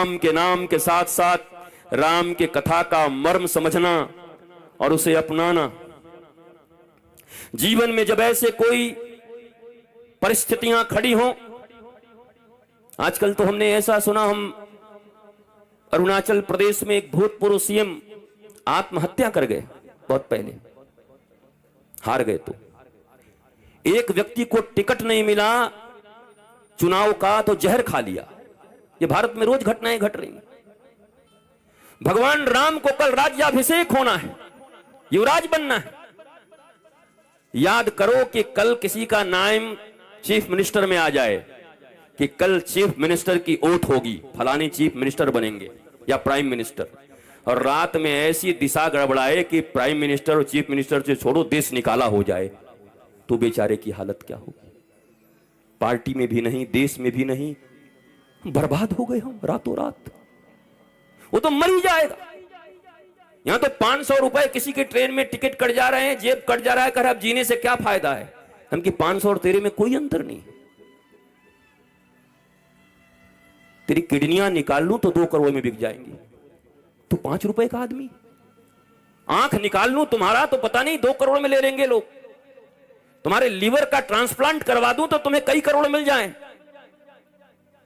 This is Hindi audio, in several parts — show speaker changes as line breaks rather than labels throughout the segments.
राम के नाम के साथ साथ राम के कथा का मर्म समझना और उसे अपनाना। जीवन में जब ऐसे कोई परिस्थितियां खड़ी हों, आजकल तो हमने ऐसा सुना, हम अरुणाचल प्रदेश में एक भूतपूर्व सीएम आत्महत्या कर गए, बहुत पहले हार गए। तो एक व्यक्ति को टिकट नहीं मिला चुनाव का तो जहर खा लिया। ये भारत में रोज घटनाएं घट रही हैं। भगवान राम को कल राज्याभिषेक होना है, युवराज बनना है। याद करो कि कल किसी का नाम चीफ मिनिस्टर में आ जाए कि कल चीफ मिनिस्टर की ओट होगी, फलानी चीफ मिनिस्टर बनेंगे या प्राइम मिनिस्टर, और रात में ऐसी दिशा गड़बड़ाए कि प्राइम मिनिस्टर और चीफ मिनिस्टर से छोड़ो देश निकाला हो जाए, तो बेचारे की हालत क्या होगी? पार्टी में भी नहीं, देश में भी नहीं, बर्बाद हो गए हम रातों रात। वो तो मर ही जाएगा। यहां तो 500 रुपए किसी के ट्रेन में टिकट कट जा रहे हैं, जेब कट जा रहा है, कर अब जीने से क्या फायदा है? हम कि 500 और तेरे में कोई अंतर नहीं। तेरी किडनियां निकाल लूं तो 2 करोड़ में बिक जाएंगी, तो 5 रुपए का आदमी। आंख निकाल लूं तुम्हारा तो पता नहीं 2 करोड़ में ले लेंगे लोग। तुम्हारे लीवर का ट्रांसप्लांट करवा दूं तो तुम्हें कई करोड़ मिल जाएं।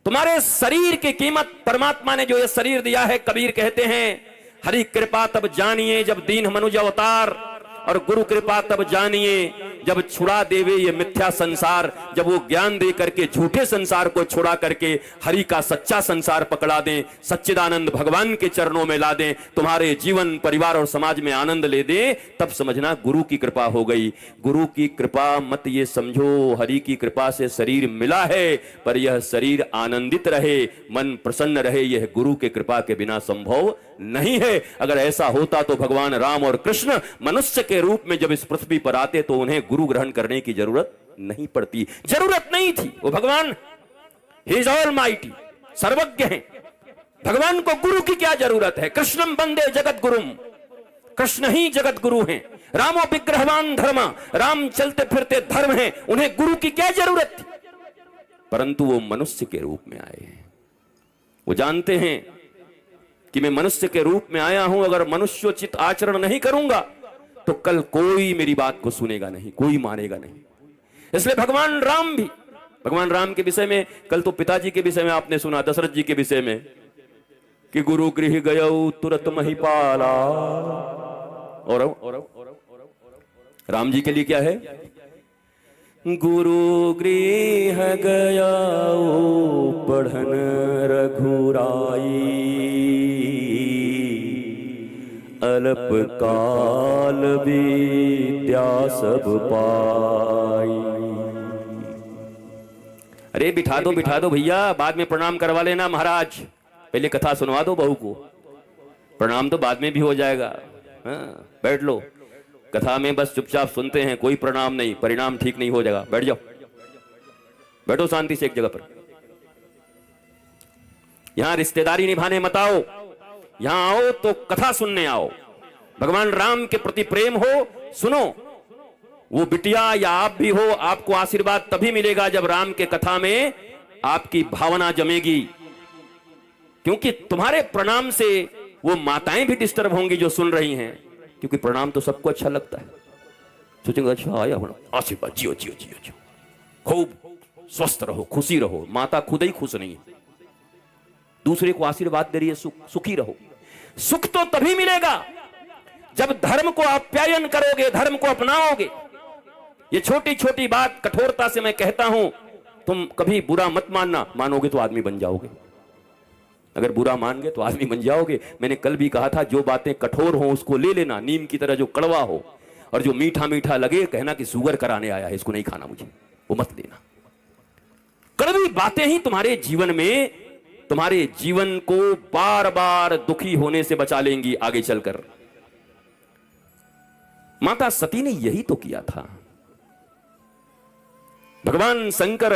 तुम्हारे शरीर की कीमत परमात्मा ने जो ये शरीर दिया है, कबीर कहते हैं हरि कृपा तब जानिए जब दीन मनुज अवतार, और गुरु कृपा तब जानिए जब छुड़ा देवे ये मिथ्या संसार। जब वो ज्ञान दे करके झूठे संसार को छुड़ा करके हरि का सच्चा संसार पकड़ा दें, सच्चिदानंद भगवान के चरणों में ला दें, तुम्हारे जीवन परिवार और समाज में आनंद ले दें, तब समझना गुरु की कृपा हो गई। गुरु की कृपा मत ये समझो हरि की कृपा से शरीर मिला है, पर यह शरीर आनंदित रहे, मन प्रसन्न रहे, यह गुरु के कृपा के बिना संभव नहीं है। अगर ऐसा होता तो भगवान राम और कृष्ण मनुष्य के रूप में जब इस पृथ्वी पर आते तो उन्हें गुरु ग्रहण करने की जरूरत नहीं पड़ती, जरूरत नहीं थी। वो भगवान ही इज ऑलमाइटी, सर्वज्ञ हैं। भगवान को गुरु की क्या जरूरत है? कृष्णम वंदे जगत गुरुम, कृष्ण ही जगत गुरु हैं। रामो विग्रहवान धर्म, राम चलते फिरते धर्म हैं, उन्हें गुरु की क्या जरूरत थी? परंतु वो मनुष्य के रूप में आए हैं। वो जानते हैं कि मैं मनुष्य के रूप में आया हूं, अगर मनुष्योचित आचरण नहीं करूंगा तो कल कोई मेरी बात को सुनेगा नहीं, कोई मानेगा नहीं। इसलिए भगवान राम भी, भगवान राम के विषय में कल तो पिताजी के विषय में आपने सुना, दशरथ जी के विषय में कि गुरु गृह गयौ तुरत महिपाला, और राम जी के लिए क्या है? गुरु गृह गयौ पढ़न रघुराई, अल्प काल विद्या सब पाई। अरे बिठा दो भैया, बाद में प्रणाम करवा लेना महाराज, पहले कथा सुनवा दो बहू को, प्रणाम तो बाद में भी हो जाएगा। हाँ, बैठ लो, कथा में बस चुपचाप सुनते हैं, कोई प्रणाम नहीं, परिणाम ठीक नहीं हो जाएगा। बैठ जाओ, बैठो शांति से एक जगह पर। यहां रिश्तेदारी निभाने मत आओ, यहां आओ तो कथा सुनने आओ। भगवान राम के प्रति प्रेम हो, सुनो। वो बिटिया या आप भी हो, आपको आशीर्वाद तभी मिलेगा जब राम के कथा में आपकी भावना जमेगी, क्योंकि तुम्हारे प्रणाम से वो माताएं भी डिस्टर्ब होंगी जो सुन रही हैं, क्योंकि प्रणाम तो सबको अच्छा लगता है। सोचेंगे अच्छा आया आशीर्वाद, जियो जियो जियो जियो, खूब स्वस्थ रहो, खुशी रहो। माता खुद ही खुश नहीं है, दूसरे को आशीर्वाद दे रही है, सुखी रहो। सुख तो तभी मिलेगा जब धर्म को आप्यायन करोगे, धर्म को अपनाओगे। ये छोटी छोटी बात कठोरता से मैं कहता हूं, तुम कभी बुरा मत मानना, मानोगे तो आदमी बन जाओगे। अगर बुरा मान गए तो आदमी बन जाओगे। मैंने कल भी कहा था, जो बातें कठोर हो उसको ले लेना, नीम की तरह जो कड़वा हो, और जो मीठा मीठा लगे कहना कि शुगर कराने आया है, इसको नहीं खाना मुझे, वो मत लेना। कड़वी बातें ही तुम्हारे जीवन में, तुम्हारे जीवन को बार बार दुखी होने से बचा लेंगी आगे चलकर। माता सती ने यही तो किया था। भगवान शंकर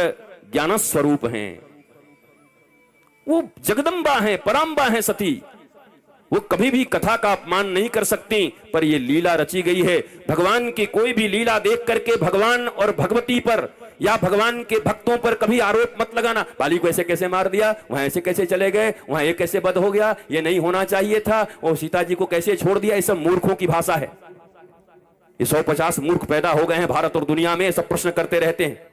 ज्ञान स्वरूप हैं, वो जगदम्बा हैं, पराम्बा हैं सती। वो कभी भी कथा का अपमान नहीं कर सकती, पर ये लीला रची गई है। भगवान की कोई भी लीला देख करके भगवान और भगवती पर या भगवान के भक्तों पर कभी आरोप मत लगाना, बाली को ऐसे कैसे मार दिया, वहां ऐसे कैसे चले गए, वहां ये कैसे बद हो गया, ये नहीं होना चाहिए था, और सीता जी को कैसे छोड़ दिया। ये सब मूर्खों की भाषा है। ये 150 मूर्ख पैदा हो गए हैं भारत और दुनिया में, सब प्रश्न करते रहते हैं।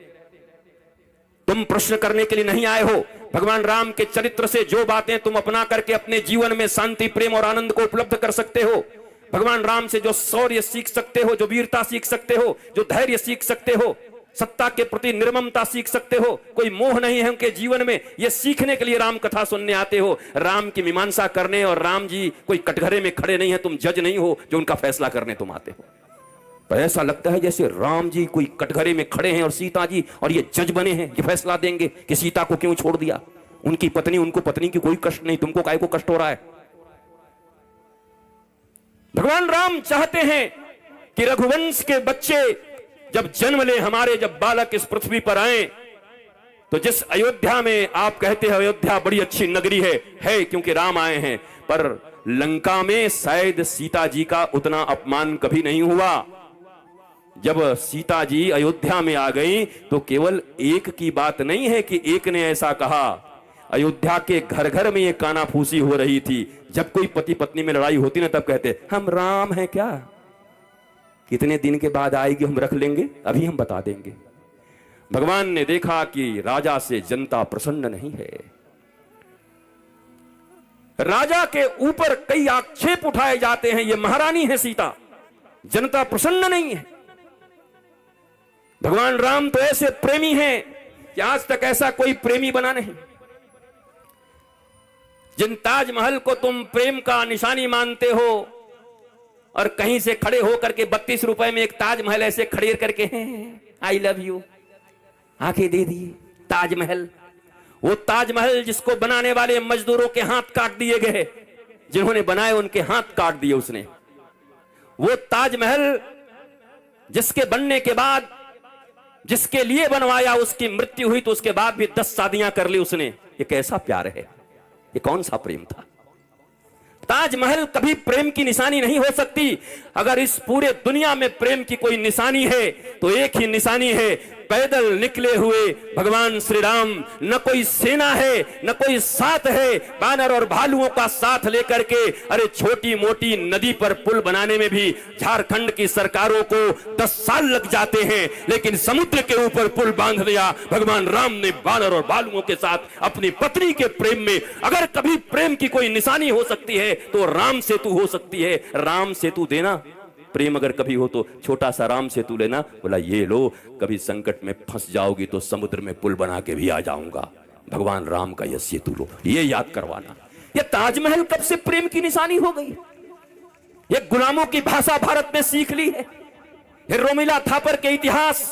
तुम प्रश्न करने के लिए नहीं आए हो। भगवान राम के चरित्र से जो बातें तुम अपना करके अपने जीवन में शांति, प्रेम और आनंद को उपलब्ध कर सकते हो, भगवान राम से जो शौर्य सीख सकते हो, जो वीरता सीख सकते हो, जो धैर्य सीख सकते हो, सत्ता के प्रति निर्ममता सीख सकते हो, कोई मोह नहीं है उनके जीवन में, ये सीखने के लिए राम कथा सुनने आते हो। राम की मीमांसा करने, और राम जी कोई कटघरे में खड़े नहीं है, तुम जज नहीं हो जो उनका फैसला करने तुम आते हो। पर ऐसा लगता है जैसे राम जी कोई कटघरे में खड़े हैं और सीता जी और ये जज बने हैं, ये फैसला देंगे कि सीता को क्यों छोड़ दिया। उनकी पत्नी, उनको पत्नी की कोई कष्ट नहीं, तुमको काहे को कष्ट हो रहा है। भगवान राम चाहते हैं कि रघुवंश के बच्चे जब जन्म ले, हमारे जब बालक इस पृथ्वी पर आए, तो जिस अयोध्या में आप कहते हैं अयोध्या बड़ी अच्छी नगरी है क्योंकि राम आए हैं, पर लंका में शायद सीता जी का उतना अपमान कभी नहीं हुआ। जब सीता जी अयोध्या में आ गई तो केवल एक की बात नहीं है कि एक ने ऐसा कहा, अयोध्या के घर घर में ये कानाफूसी हो रही थी। जब कोई पति पत्नी में लड़ाई होती ना, तब कहते हम राम हैं क्या, कितने दिन के बाद आएगी, हम रख लेंगे, अभी हम बता देंगे। भगवान ने देखा कि राजा से जनता प्रसन्न नहीं है। राजा के ऊपर कई आक्षेप उठाए जाते हैं, ये महारानी है सीता, जनता प्रसन्न नहीं है। भगवान राम तो ऐसे प्रेमी हैं कि आज तक ऐसा कोई प्रेमी बना नहीं। जिन ताजमहल को तुम प्रेम का निशानी मानते हो, और कहीं से खड़े होकर के 32 रुपए में एक ताजमहल ऐसे खड़े करके आई लव यू आंखें दे दिए, ताजमहल, वो ताजमहल जिसको बनाने वाले मजदूरों के हाथ काट दिए गए, जिन्होंने बनाए उनके हाथ काट दिए उसने। वो ताजमहल जिसके बनने के बाद, जिसके लिए बनवाया, उसकी मृत्यु हुई तो उसके बाद भी 10 शादियां कर ली उसने। ये कैसा प्यार है, ये कौन सा प्रेम था। ताजमहल कभी प्रेम की निशानी नहीं हो सकती। अगर इस पूरे दुनिया में प्रेम की कोई निशानी है तो एक ही निशानी है, पैदल निकले हुए भगवान श्री राम। न कोई सेना है, न कोई साथ है, बानर और भालुओं का साथ लेकर के। अरे छोटी मोटी नदी पर पुल बनाने में भी झारखंड की सरकारों को 10 साल लग जाते हैं, लेकिन समुद्र के ऊपर पुल बांध दिया भगवान राम ने बानर और भालुओं के साथ अपनी पत्नी के प्रेम में। अगर कभी प्रेम की कोई निशानी हो सकती है तो राम सेतु हो सकती है। राम सेतु देना प्रेम अगर कभी हो तो छोटा सा राम सेतु लेना, बोला ये लो, कभी संकट में फंस जाओगी तो समुद्र में पुल बना के भी आ जाऊंगा। भगवान राम का यह सेतु लो, ये याद करवाना। ये ताजमहल कब से प्रेम की निशानी हो गई। ये गुलामों की भाषा भारत में सीख ली है। ये रोमिला थापर के इतिहास,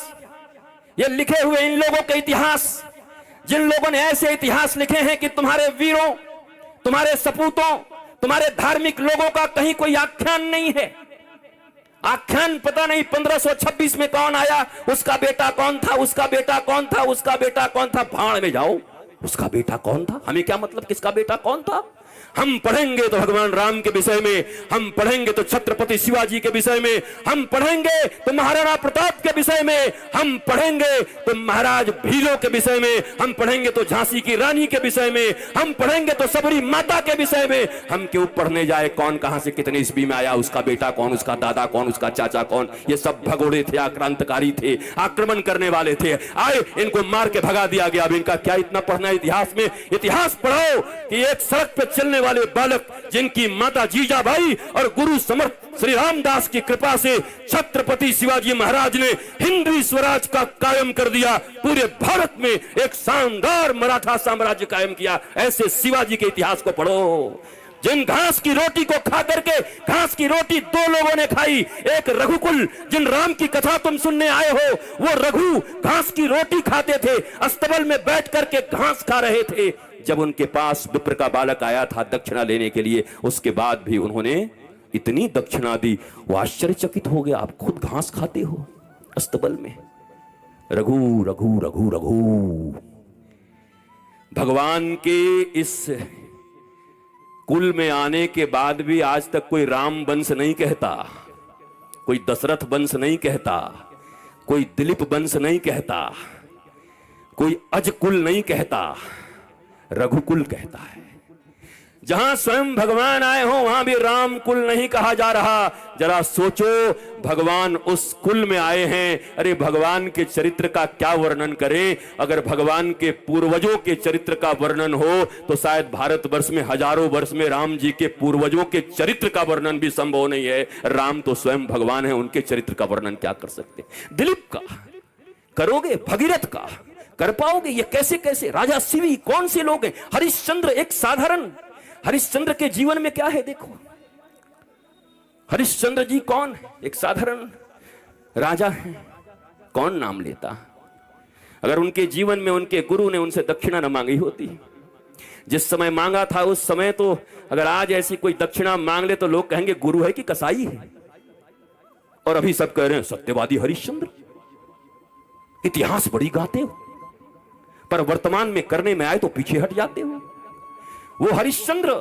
ये लिखे हुए इन लोगों के इतिहास, जिन लोगों ने ऐसे इतिहास लिखे हैं कि तुम्हारे वीरों, तुम्हारे सपूतों, तुम्हारे धार्मिक लोगों का कहीं कोई आख्यान नहीं है। आख्यान पता नहीं 1526 में कौन आया, उसका बेटा कौन था, उसका बेटा कौन था, उसका बेटा कौन था। भाड़ में जाओ, उसका बेटा कौन था, हमें क्या मतलब किसका बेटा कौन था। हम पढ़ेंगे तो भगवान राम के विषय में, हम पढ़ेंगे तो छत्रपति शिवाजी के विषय में, हम पढ़ेंगे तो महाराणा प्रताप के विषय में, हम पढ़ेंगे तो महाराज भीलों के विषय में, हम पढ़ेंगे तो झांसी की रानी के विषय में, हम पढ़ेंगे तो सबरी माता के विषय में। हम क्यों पढ़ने जाए कौन कहां से कितने ईस्वी में आया, उसका बेटा कौन, उसका दादा कौन, उसका चाचा कौन। ये सब भगोड़े थे, आक्रांतकारी थे, आक्रमण करने वाले थे। आए इनको मार के भगा दिया गया। अब इनका क्या इतना पढ़ना इतिहास में। इतिहास पढ़ाओ कि एक सड़क पे चलने वाले बालक जिनकी माता जीजाबाई और गुरु समर्थ श्री रामदास की कृपा से छत्रपति शिवाजी महाराज ने हिंदवी स्वराज का कायम कर दिया, पूरे भारत में एक शानदार मराठा साम्राज्य कायम किया। ऐसे शिवाजी के इतिहास को पढ़ो। जिन घास की रोटी को खा करके, घास की रोटी 2 लोगों ने खाई, एक रघुकुल, जिन राम की कथा तुम सुनने आए हो, वो रघु घास की रोटी खाते थे, अस्तबल में बैठ करके घास खा रहे थे। जब उनके पास विप्र का बालक आया था दक्षिणा लेने के लिए, उसके बाद भी उन्होंने इतनी दक्षिणा दी, वो आश्चर्यचकित हो गया। आप खुद घास खाते हो अस्तबल में। रघु रघु रघु रघु। भगवान के इस कुल में आने के बाद भी आज तक कोई राम वंश नहीं कहता, कोई दशरथ वंश नहीं कहता, कोई दिलीप वंश नहीं कहता। कोई अजकुल नहीं कहता, रघुकुल कहता है। जहां स्वयं भगवान आए हो वहां भी राम कुल नहीं कहा जा रहा। जरा सोचो, भगवान उस कुल में आए हैं। अरे भगवान के चरित्र का क्या वर्णन करें? अगर भगवान के पूर्वजों के चरित्र का वर्णन हो तो शायद भारतवर्ष में हजारों वर्ष में राम जी के पूर्वजों के चरित्र का वर्णन भी संभव नहीं है। राम तो स्वयं भगवान है, उनके चरित्र का वर्णन क्या कर सकते? दिलीप का करोगे, भगीरथ का कर पाओगे? ये कैसे कैसे? राजा शिवी कौन से लोग हैं? हरिश्चंद्र एक साधारण, हरिश्चंद्र के जीवन में क्या है देखो। हरिश्चंद्र जी कौन है? एक साधारण राजा है, कौन नाम लेता? अगर उनके जीवन में उनके गुरु ने उनसे दक्षिणा न मांगी होती, जिस समय मांगा था उस समय, तो अगर आज ऐसी कोई दक्षिणा मांग ले तो लोग कहेंगे गुरु है कि कसाई है। और अभी सब कह रहे हैं सत्यवादी हरिश्चंद्र, इतिहास बड़ी गाते हो, पर वर्तमान में करने में आए तो पीछे हट जाते हो। वो हरिश्चंद्र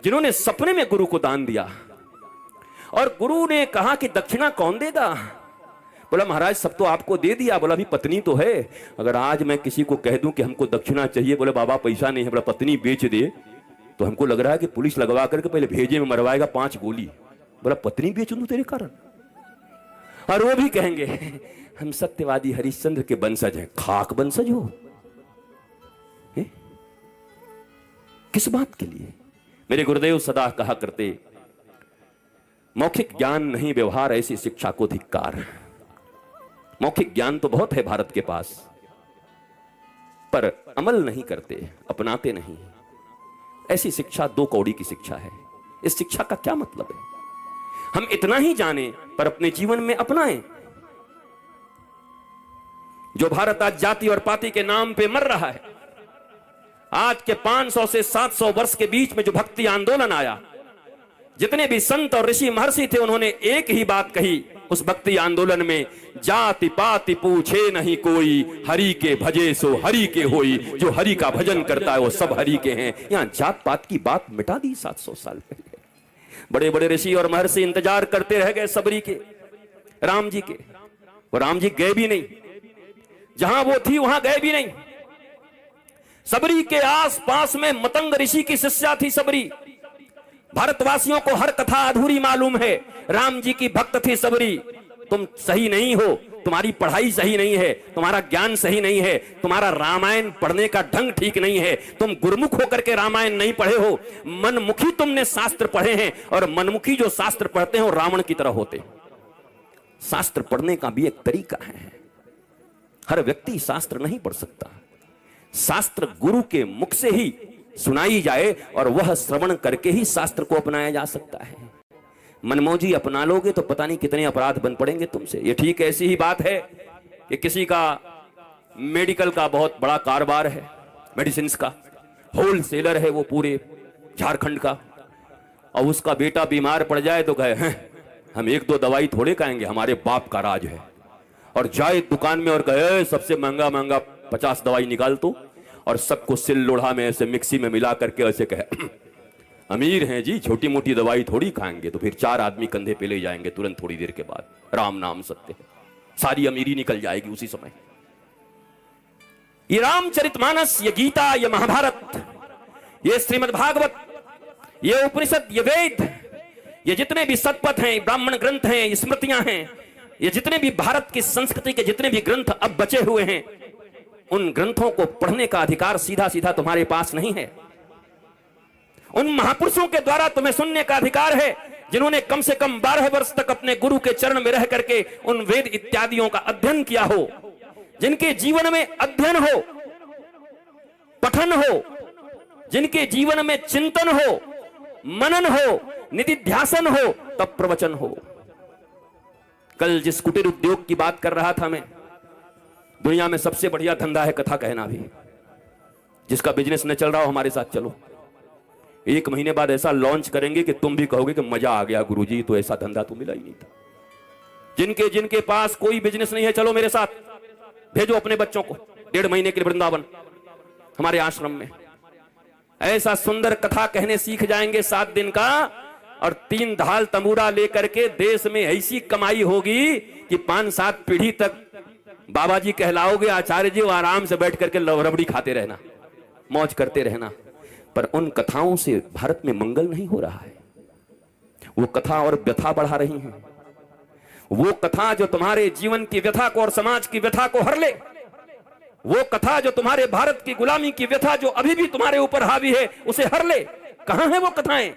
जिन्होंने सपने में गुरु को दान दिया, और गुरु ने कहा कि दक्षिणा कौन देगा? बोला महाराज सब तो आपको दे दिया। बोला अभी पत्नी तो है। अगर आज मैं किसी को कह दूं कि हमको दक्षिणा चाहिए, बोले बाबा पैसा नहीं है, बोला पत्नी बेच दे, तो हमको लग रहा है कि पुलिस लगवा करके पहले भेजे में मरवाएगा 5 गोली। बोला पत्नी बेच दूं तेरे कारण? और वो भी कहेंगे हम सत्यवादी हरिश्चंद्र के वंशज हैं। खाक वंशज हो? किस बात के लिए? मेरे गुरुदेव सदा कहा करते, मौखिक ज्ञान नहीं व्यवहार, ऐसी शिक्षा को धिक्कार। मौखिक ज्ञान तो बहुत है भारत के पास, पर अमल नहीं करते, अपनाते नहीं। ऐसी शिक्षा 2 कौड़ी की शिक्षा है। इस शिक्षा का क्या मतलब है? हम इतना ही जाने पर अपने जीवन में अपनाएं। जो भारत आज जाति और पाति के नाम पे मर रहा है, आज के 500 से 700 वर्ष के बीच में जो भक्ति आंदोलन आया, जितने भी संत और ऋषि महर्षि थे उन्होंने एक ही बात कही उस भक्ति आंदोलन में, जाति पाति पूछे नहीं कोई, हरि के भजे सो हरि के होई। जो हरि का भजन करता है वो सब हरि के हैं। यहां जात पात की बात मिटा दी 700 साल पहले। बड़े बड़े ऋषि और महर्षि इंतजार करते रह गए सबरी के, राम जी के। वो राम जी गए भी नहीं, जहां वो थी वहां गए भी नहीं। सबरी के आस पास में मतंग ऋषि की शिष्या थी सबरी। भारतवासियों को हर कथा अधूरी मालूम है। राम जी की भक्त थी सबरी। तुम सही नहीं हो, तुम्हारी पढ़ाई सही नहीं है, तुम्हारा ज्ञान सही नहीं है, तुम्हारा रामायण पढ़ने का ढंग ठीक नहीं है, तुम गुरुमुख होकर के रामायण नहीं पढ़े हो, मनमुखी तुमने शास्त्र पढ़े हैं। और मनमुखी जो शास्त्र पढ़ते हैं वो रावण की तरह होते। शास्त्र पढ़ने का भी एक तरीका है। हर व्यक्ति शास्त्र नहीं पढ़ सकता। शास्त्र गुरु के मुख से ही सुनाई जाए और वह श्रवण करके ही शास्त्र को अपनाया जा सकता है। मनमौजी अपना लोगे तो पता नहीं कितने अपराध बन पड़ेंगे तुमसे। ये ठीक ऐसी ही बात है कि किसी का मेडिकल का बहुत बड़ा कारोबार है, मेडिसिन का होलसेलर है वो पूरे झारखंड का, और उसका बेटा बीमार पड़ जाए तो कहे हैं हम 1-2 दवाई थोड़े खाएंगे, हमारे बाप का राज है। और जाए दुकान में और कहे सबसे महंगा महंगा 50 दवाई निकाल तो, और सबको सिल लोढ़ा में ऐसे मिक्सी में मिला करके ऐसे कहे अमीर हैं जी, छोटी मोटी दवाई थोड़ी खाएंगे। तो फिर 4 आदमी कंधे पे ले जाएंगे तुरंत थोड़ी देर के बाद। राम नाम सत्य है, सारी अमीरी निकल जाएगी उसी समय। ये रामचरितमानस, ये गीता, ये महाभारत, ये श्रीमद् भागवत, ये उपनिषद, ये वेद, ये जितने भी सतपथ हैं, ब्राह्मण ग्रंथ हैं, स्मृतियां हैं, ये जितने भी भारत की संस्कृति के जितने भी ग्रंथ अब बचे हुए हैं, उन ग्रंथों को पढ़ने का अधिकार सीधा सीधा तुम्हारे पास नहीं है। उन महापुरुषों के द्वारा तुम्हें सुनने का अधिकार है जिन्होंने कम से कम 12 वर्ष तक अपने गुरु के चरण में रह करके उन वेद इत्यादियों का अध्ययन किया हो, जिनके जीवन में अध्ययन हो, पठन हो, जिनके जीवन में चिंतन हो, मनन हो, निधिध्यासन हो, तब प्रवचन हो। कल जिस कुटीर उद्योग की बात कर रहा था मैं, दुनिया में सबसे बढ़िया धंधा है कथा कहना भी। जिसका बिजनेस न चल रहा हो हमारे साथ चलो, 1 महीने बाद ऐसा लॉन्च करेंगे कि तुम भी कहोगे कि मजा आ गया गुरुजी, तो ऐसा धंधा तो मिला ही नहीं था। जिनके जिनके पास कोई बिजनेस नहीं है, चलो मेरे साथ, भेजो अपने बच्चों को 1.5 महीने के लिए वृंदावन हमारे आश्रम में। ऐसा सुंदर कथा कहने सीख जाएंगे 7 दिन का, और 3 ढाल तंबूरा लेकर के देश में ऐसी कमाई होगी कि 5-7 पीढ़ी तक बाबा जी कहलाओगे, आचार्य जी, आराम से बैठ करके रबड़ी खाते रहना, मौज करते रहना। पर उन कथाओं से भारत में मंगल नहीं हो रहा है। वो कथा और व्यथा बढ़ा रही हैं। वो कथा जो तुम्हारे जीवन की व्यथा को और समाज की व्यथा को हर ले, वो कथा जो तुम्हारे भारत की गुलामी की व्यथा जो अभी भी तुम्हारे ऊपर हावी है उसे हर ले। कहां है वो कथाएं?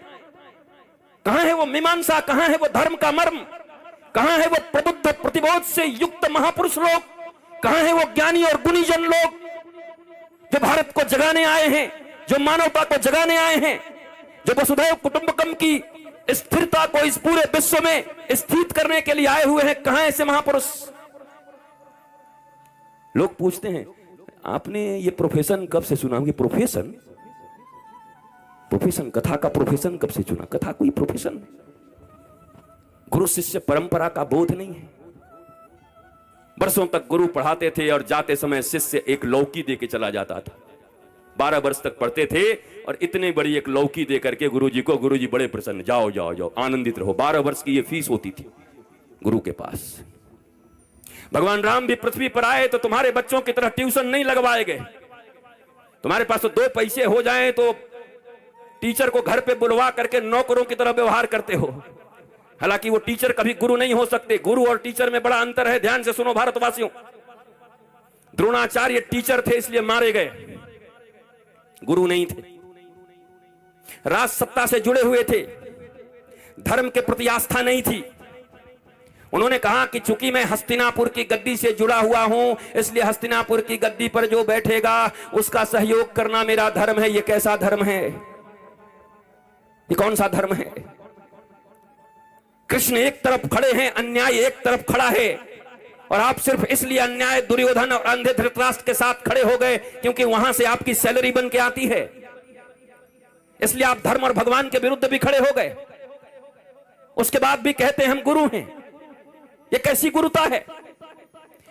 कहां है वो मीमांसा? कहां है वो धर्म का मर्म? कहां है वो प्रबुद्ध प्रतिबोध से युक्त महापुरुष लोग? कहां है वो ज्ञानी और गुणीजन लोग जो भारत को जगाने आए हैं, जो मानवता को जगाने आए हैं, जो वसुधैव कुटुंबकम की स्थिरता को इस पूरे विश्व में स्थित करने के लिए आए हुए हैं? कहां ऐसे महापुरुष? लोग पूछते हैं, आपने ये प्रोफेशन कब से सुना? कि प्रोफेशन, प्रोफेशन, कथा का प्रोफेशन कब से चुना? कथा कोई प्रोफेशन? गुरु शिष्य परंपरा का बोध नहीं है। वर्षों तक गुरु पढ़ाते थे और जाते समय शिष्य एक लौकी दे के चला जाता था। 12 वर्ष तक पढ़ते थे और इतने बड़ी एक लौकी दे करके गुरुजी को, गुरुजी बड़े प्रसन्न, जाओ जाओ जाओ, आनंदित रहो। 12 वर्ष की ये फीस होती थी गुरु के पास। भगवान राम भी पृथ्वी पर आए तो तुम्हारे बच्चों की तरह ट्यूशन नहीं लगवाए गए। तुम्हारे पास तो 2 पैसे हो जाएं तो टीचर को घर पे बुलवा करके नौकरों की तरह व्यवहार करते हो। हालांकि वो टीचर कभी गुरु नहीं हो सकते। गुरु और टीचर में बड़ा अंतर है। ध्यान से सुनो भारतवासियों, द्रोणाचार्य टीचर थे इसलिए मारे गए, गुरु नहीं थे। राज सत्ता से जुड़े हुए थे, धर्म के प्रति आस्था नहीं थी। उन्होंने कहा कि चूंकि मैं हस्तिनापुर की गद्दी से जुड़ा हुआ हूं, इसलिए हस्तिनापुर की गद्दी पर जो बैठेगा उसका सहयोग करना मेरा धर्म है। ये कैसा धर्म है? ये कौन सा धर्म है? कृष्ण एक तरफ खड़े हैं, अन्याय एक तरफ खड़ा है, और आप सिर्फ इसलिए अन्याय दुर्योधन और अंधे धृतराष्ट्र के साथ खड़े हो गए क्योंकि वहां से आपकी सैलरी बन के आती है, इसलिए आप धर्म और भगवान के विरुद्ध भी खड़े हो गए। उसके बाद भी कहते हैं हम गुरु हैं। ये कैसी गुरुता है?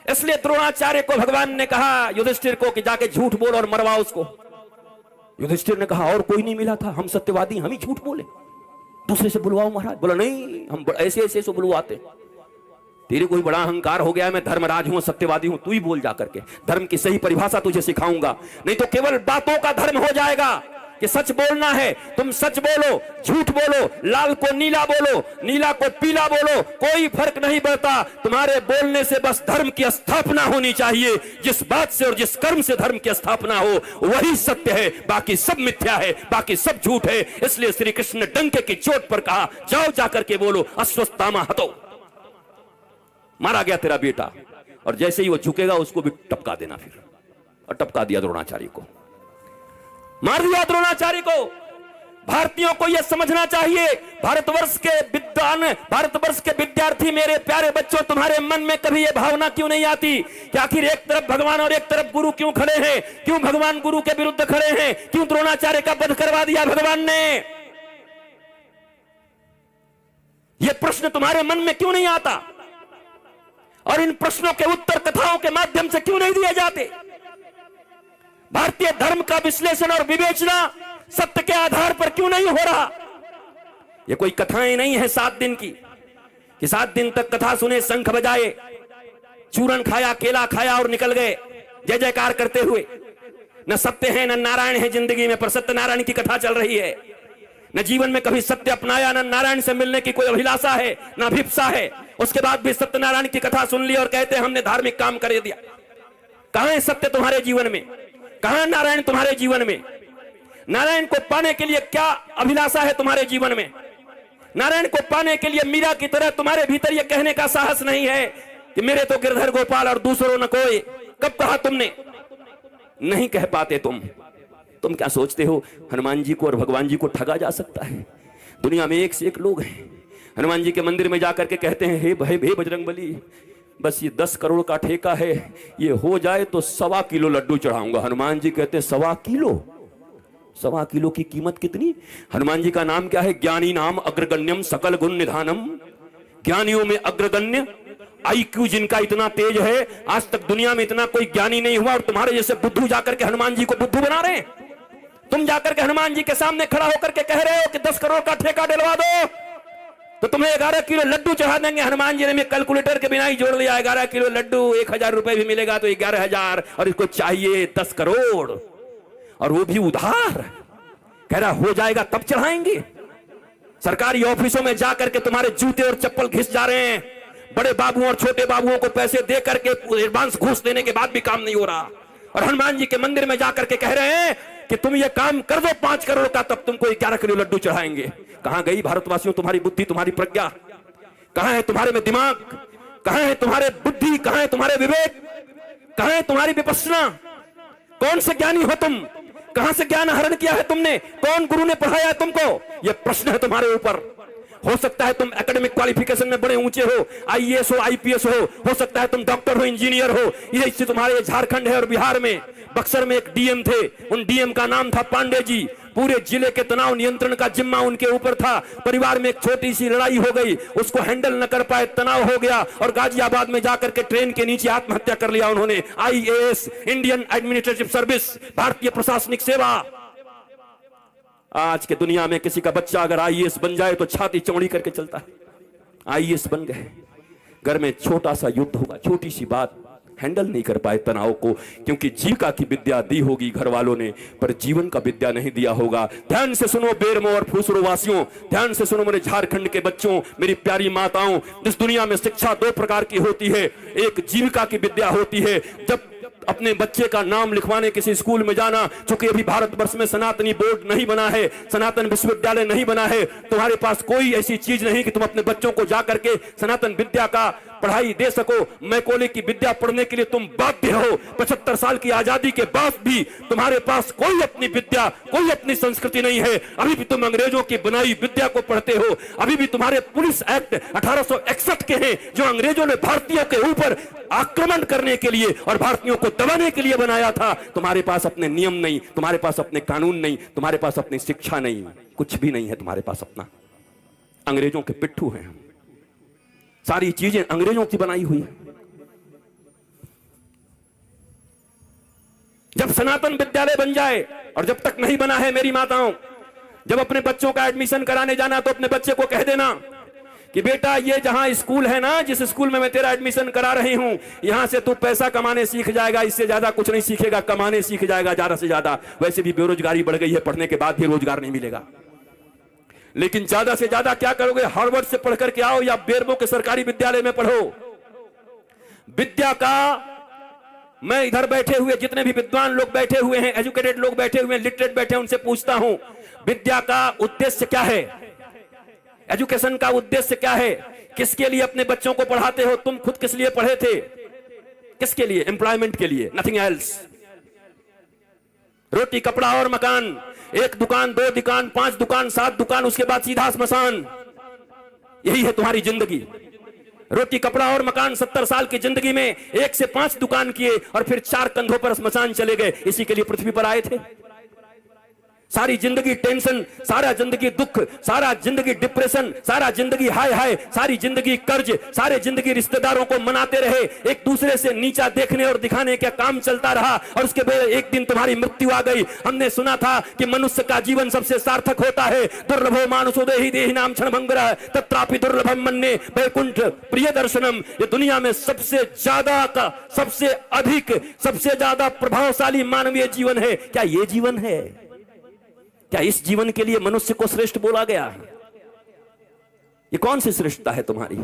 इसलिए द्रोणाचार्य को भगवान ने कहा युधिष्ठिर को कि जाके झूठ बोल और मरवाओ उसको। युधिष्ठिर ने कहा और कोई नहीं मिला था, हम सत्यवादी, हम ही झूठ बोले, दूसरे से बुलवाओ महाराज। बोला नहीं, हम ऐसे ऐसे से बुलवाते। तेरे कोई बड़ा अहंकार हो गया है, मैं धर्मराज हूं, सत्यवादी हूं, तू ही बोल जा करके, धर्म की सही परिभाषा तुझे सिखाऊंगा। नहीं तो केवल बातों का धर्म हो जाएगा कि सच बोलना है। तुम सच बोलो, झूठ बोलो, लाल को नीला बोलो, नीला को पीला बोलो, कोई फर्क नहीं पड़ता। तुम्हारे बोलने से बस धर्म की स्थापना होनी चाहिए। जिस बात से और जिस कर्म से धर्म की स्थापना हो वही सत्य है, बाकी सब मिथ्या है, बाकी सब झूठ है। इसलिए श्री कृष्ण ने डंके की चोट पर कहा जाओ जाकर के बोलो अश्वत्थामा हतो। मारा गया तेरा बेटा, और जैसे ही वो झुकेगा उसको भी टपका देना फिर। और टपका दिया द्रोणाचार्य को, मार दिया द्रोणाचार्य को। भारतीयों को यह समझना चाहिए, भारतवर्ष के विद्वान, भारतवर्ष के विद्यार्थी, मेरे प्यारे बच्चों, तुम्हारे मन में कभी यह भावना क्यों नहीं आती कि आखिर एक तरफ भगवान और एक तरफ गुरु क्यों खड़े हैं? क्यों भगवान गुरु के विरुद्ध खड़े हैं? क्यों द्रोणाचार्य का वध करवा दिया भगवान ने? यह प्रश्न तुम्हारे मन में क्यों नहीं आता? और इन प्रश्नों के उत्तर कथाओं के माध्यम से क्यों नहीं दिए जाते? भारतीय धर्म का विश्लेषण और विवेचना सत्य के आधार पर क्यों नहीं हो रहा? ये कोई कथाएं नहीं है 7 दिन की कि 7 दिन तक कथा सुने, शंख बजाए, चूरन खाया, केला खाया और निकल गए जय जयकार करते हुए। न सत्य है न नारायण है जिंदगी में, पर सत्यनारायण की कथा चल रही है। न जीवन में कभी सत्य अपनाया, न नारायण से मिलने की कोई अभिलाषा है, न अभिप्सा है। उसके बाद भी सत्यनारायण की कथा सुन ली और कहते हैं हमने धार्मिक काम कर दिया। कहां है सत्य तुम्हारे जीवन में? कहां नारायण तुम्हारे जीवन में? नारायण को पाने के लिए क्या अभिलाषा है तुम्हारे जीवन में? नारायण को पाने के लिए मीरा की तरह तुम्हारे भीतर यह कहने का साहस नहीं है कि मेरे तो गिरधर गोपाल और दूसरों न कोई। कब कहा तुमने? नहीं कह पाते तुम क्या सोचते हो हनुमान जी को और भगवान जी को ठगा जा सकता है? दुनिया में एक से एक लोग हैं, हनुमान जी के मंदिर में जाकर के कहते हैं हे बजरंगबली, बस ये 10 करोड़ का ठेका है, ये हो जाए तो 1.25 किलो लड्डू चढ़ाऊंगा। हनुमान जी कहते हैं 1.25 किलो? 1.25 किलो की कीमत कितनी? हनुमान जी का नाम क्या है? ज्ञानी नाम अग्रगण्यम सकल गुण निधानम। ज्ञानियों में अग्रगण्य, IQ जिनका इतना तेज है, आज तक दुनिया में इतना कोई ज्ञानी नहीं हुआ। और तुम्हारे जैसे बुद्धू जाकर के हनुमान जी को बुद्धू बना रहे हैं। तुम जाकर के हनुमान जी के सामने खड़ा होकर के कह रहे हो कि 10 करोड़ का ठेका दिलवा दो। तो तुम्हें 11 किलो लड्डू चढ़ा देंगे। हनुमान जी ने में कैलकुलेटर के बिना ही जोड़ लिया, 11 किलो लड्डू 1000 रुपए भी मिलेगा तो 11,000, और इसको चाहिए 10 करोड़, और वो भी उधार। कह रहा हो जाएगा तब चढ़ाएंगे। सरकारी ऑफिसों में जाकर के तुम्हारे जूते और चप्पल घिस जा रहे हैं। बड़े बाबुओं और छोटे बाबुओं को पैसे दे करके एडवांस घूस देने के बाद भी काम नहीं हो रहा, और हनुमान जी के मंदिर में जाकर के कह रहे हैं कि तुम ये काम कर दो 5 करोड़ का, तब तुमको 11 किलो लड्डू चढ़ाएंगे। कहां गई भारतवासियों तुम्हारी बुद्धि, तुम्हारी प्रज्ञा? कहां है तुम्हारे में दिमाग? कहां है तुम्हारे बुद्धि? कहां है तुम्हारे विवेक? कहां है तुम्हारी विपස්සना? कौन से ज्ञानी हो तुम? कहां से ज्ञान हरण किया है तुमने? कौन गुरु ने पढ़ाया है तुमको? यह प्रश्न है तुम्हारे ऊपर। हो सकता है तुम एकेडमिक क्वालिफिकेशन में बड़े ऊंचे हो, आईएएस हो, आईपीएस हो सकता है तुम डॉक्टर हो, इंजीनियर हो। ये इससे तुम्हारे झारखंड है और बिहार में बक्सर में एक डीएम थे, उन डीएम का नाम था पांडे जी। पूरे जिले के तनाव नियंत्रण का जिम्मा उनके ऊपर था। परिवार में एक छोटी सी लड़ाई हो गई, उसको हैंडल न कर पाए, तनाव हो गया और गाजियाबाद में जाकर के ट्रेन के नीचे आत्महत्या कर लिया उन्होंने। आईएएस, इंडियन एडमिनिस्ट्रेटिव सर्विस, भारतीय प्रशासनिक सेवा। आज के दुनिया में किसी का बच्चा अगर आईएएस बन जाए तो छाती चौड़ी करके चलता है। आईएएस बन गए, घर में छोटा सा युद्ध होगा, छोटी सी बात, हैंडल नहीं कर पाए तनाव को, क्योंकि जीविका की विद्या दी होगी घर वालों ने, पर जीवन का विद्या नहीं दिया होगा। ध्यान से सुनो बेरमो और फूसरो वासियों, ध्यान से सुनो मेरे झारखंड के बच्चों, मेरी प्यारी माताओं। इस दुनिया में शिक्षा 2 प्रकार की होती है। एक जीविका की विद्या होती है, जब अपने बच्चे का नाम लिखवाने किसी स्कूल में जाना, चूंकि अभी भारतवर्ष में सनातनी बोर्ड नहीं बना है, सनातन विश्वविद्यालय नहीं बना है, तुम्हारे पास कोई ऐसी चीज नहीं कि तुम अपने बच्चों को जाकर के सनातन विद्या का पढ़ाई दे सको। मैकोले की विद्या पढ़ने के लिए तुम बाध्य हो। 75 साल की आजादी के बाद भी तुम्हारे पास कोई अपनी विद्या, कोई अपनी संस्कृति नहीं है। अभी भी तुम अंग्रेजों की बनाई विद्या को पढ़ते हो। अभी भी तुम्हारे पुलिस एक्ट 1861 के हैं, जो अंग्रेजों ने भारतीयों के ऊपर आक्रमण करने के लिए और भारतीयों को दबाने के लिए बनाया था। तुम्हारे पास अपने नियम नहीं, तुम्हारे पास अपने कानून नहीं, तुम्हारे पास अपनी शिक्षा नहीं, कुछ भी नहीं है तुम्हारे पास अपना। अंग्रेजों के पिट्ठू हैं हम, सारी चीजें अंग्रेजों की बनाई हुई है। जब सनातन विद्यालय बन जाए, और जब तक नहीं बना है मेरी माताओं, जब अपने बच्चों का एडमिशन कराने जाना तो अपने बच्चे को कह देना कि बेटा ये जहां स्कूल है ना, जिस स्कूल में मैं तेरा एडमिशन करा रही हूं, यहां से तू पैसा कमाने सीख जाएगा, इससे ज्यादा कुछ नहीं सीखेगा, कमाने सीख जाएगा ज्यादा से ज्यादा। वैसे भी बेरोजगारी बढ़ गई है, पढ़ने के बाद भी रोजगार नहीं मिलेगा। लेकिन ज्यादा से ज्यादा क्या करोगे? हार्वर्ड से पढ़कर के आओ या बेरमो के सरकारी विद्यालय में पढ़ो। विद्या का, मैं इधर बैठे हुए जितने भी विद्वान लोग बैठे हुए हैं, एजुकेटेड लोग बैठे हुए हैं, लिटरेट बैठे हैं, उनसे पूछता हूं विद्या का उद्देश्य क्या है? एजुकेशन का उद्देश्य क्या है? किसके लिए अपने बच्चों को पढ़ाते हो? तुम खुद किस लिए पढ़े थे? किसके लिए? एम्प्लॉयमेंट के लिए, नथिंग एल्स। रोटी कपड़ा और मकान, 1 दुकान 2 दुकान 5 दुकान 7 दुकान, उसके बाद सीधा स्मशान। यही है तुम्हारी जिंदगी। रोटी कपड़ा और मकान, 70 साल की जिंदगी में 1 से 5 दुकान किए और फिर 4 कंधों पर स्मशान चले गए। इसी के लिए पृथ्वी पर आए थे। सारी जिंदगी टेंशन, सारा जिंदगी दुख, सारा जिंदगी डिप्रेशन, सारा जिंदगी हाय हाय, सारी जिंदगी कर्ज, सारे जिंदगी रिश्तेदारों को मनाते रहे, एक दूसरे से नीचा देखने और दिखाने का काम चलता रहा, और उसके बाद एक दिन तुम्हारी मृत्यु आ गई। हमने सुना था कि मनुष्य का जीवन सबसे सार्थक होता है। दुर्लभो मानुषो देहि देहि नाम क्षणभंगुरः तत्रापि दुर्लभम मन्ये वैकुंठ प्रिय दर्शनम। ये दुनिया में सबसे ज्यादा का, सबसे अधिक, सबसे ज्यादा प्रभावशाली मानवीय जीवन है। क्या ये जीवन है? क्या इस जीवन के लिए मनुष्य को श्रेष्ठ बोला गया? ये कौन सी श्रेष्ठता है तुम्हारी?